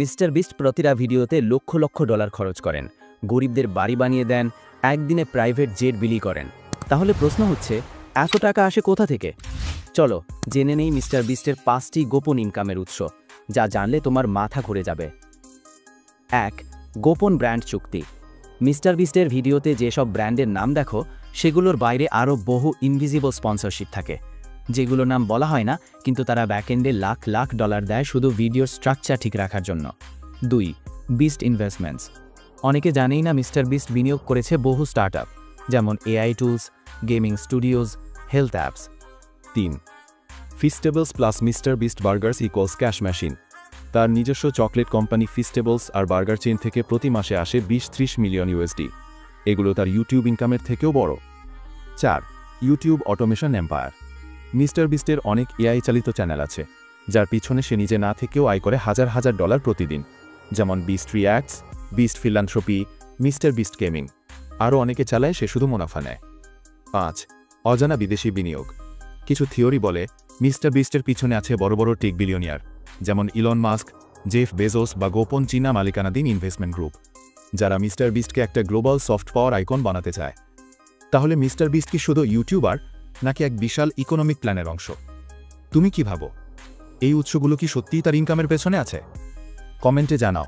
Mister beast প্রতিটা ভিডিওতে lakh lakh dollar খরচ করেন, গরিবদের বাড়ি বানিয়ে দেন, একদিনে প্রাইভেট জেট বিলি করেন। তাহলে প্রশ্ন হচ্ছে, এত টাকা আসে কোথা থেকে? চলো জেনে নেই মিস্টার বিস্টের 5টি গোপন ইনকামের উৎস, যা জানলে তোমার মাথা ঘুরে যাবে। 1. গোপন ব্র্যান্ড চুক্তি। মিস্টার বিস্টের ভিডিওতে যেসব ব্র্যান্ডের নাম দেখো, সেগুলোর বাইরে আরও বহু ইনভিজিবল স্পন্সরশিপ থাকে, যেগুলোর নাম বলা হয় না, কিন্তু তারা ব্যাকএন্ডে লাখ লাখ ডলার দেয় শুধু ভিডিওর স্ট্রাকচার ঠিক রাখার জন্য। 2. Beast investments. অনেকে জানেই না মিস্টার বিস্ট বিনিয়োগ করেছে বহু স্টার্টআপ, যেমন AI tools, gaming studios, health apps. 3. Feastables plus mister beast burghers equals cash machine. তার নিজস্ব চকলেট কোম্পানি ফিস্টেবলস আর বার্গার চেইন থেকে প্রতি মাসে আসে 20-30 মিলিয়ন ইউএসডি। এগুলো তার ইউটিউব ইনকামের থেকেও বড়। 4. YouTube automation empire. মিস্টার বিস্টের অনেক এআই চালিত চ্যানেল আছে, যার পিছনে সে নিজে না থেকেও আয় করে হাজার হাজার ডলার প্রতিদিন, যেমন Beast Reacts, Beast Philanthropy, Mister Beast Gaming. আরও অনেকে চালায়, সে শুধু মুনাফা নেয়। 5. অজানা বিদেশি বিনিয়োগ। কিছু থিওরি বলে মিস্টার বিস্টের পিছনে আছে বড় বড় টেক বিলিয়নিয়ার, যেমন ইলন মাস্ক, জেফ বেজোস বা গোপন চীনা মালিকানাধীন ইনভেস্টমেন্ট গ্রুপ, যারা মিস্টার বিস্টকে একটা গ্লোবাল সফট পাওয়ার আইকন বানাতে চায়। তাহলে মিস্টার বিস্ট কি শুধু ইউটিউবার, নাকি এক বিশাল ইকোনমিক প্ল্যানের অংশ? তুমি কি ভাবো? এই উৎসগুলো কি সত্যিই তার ইনকামের পেছনে আছে? কমেন্টে জানাও।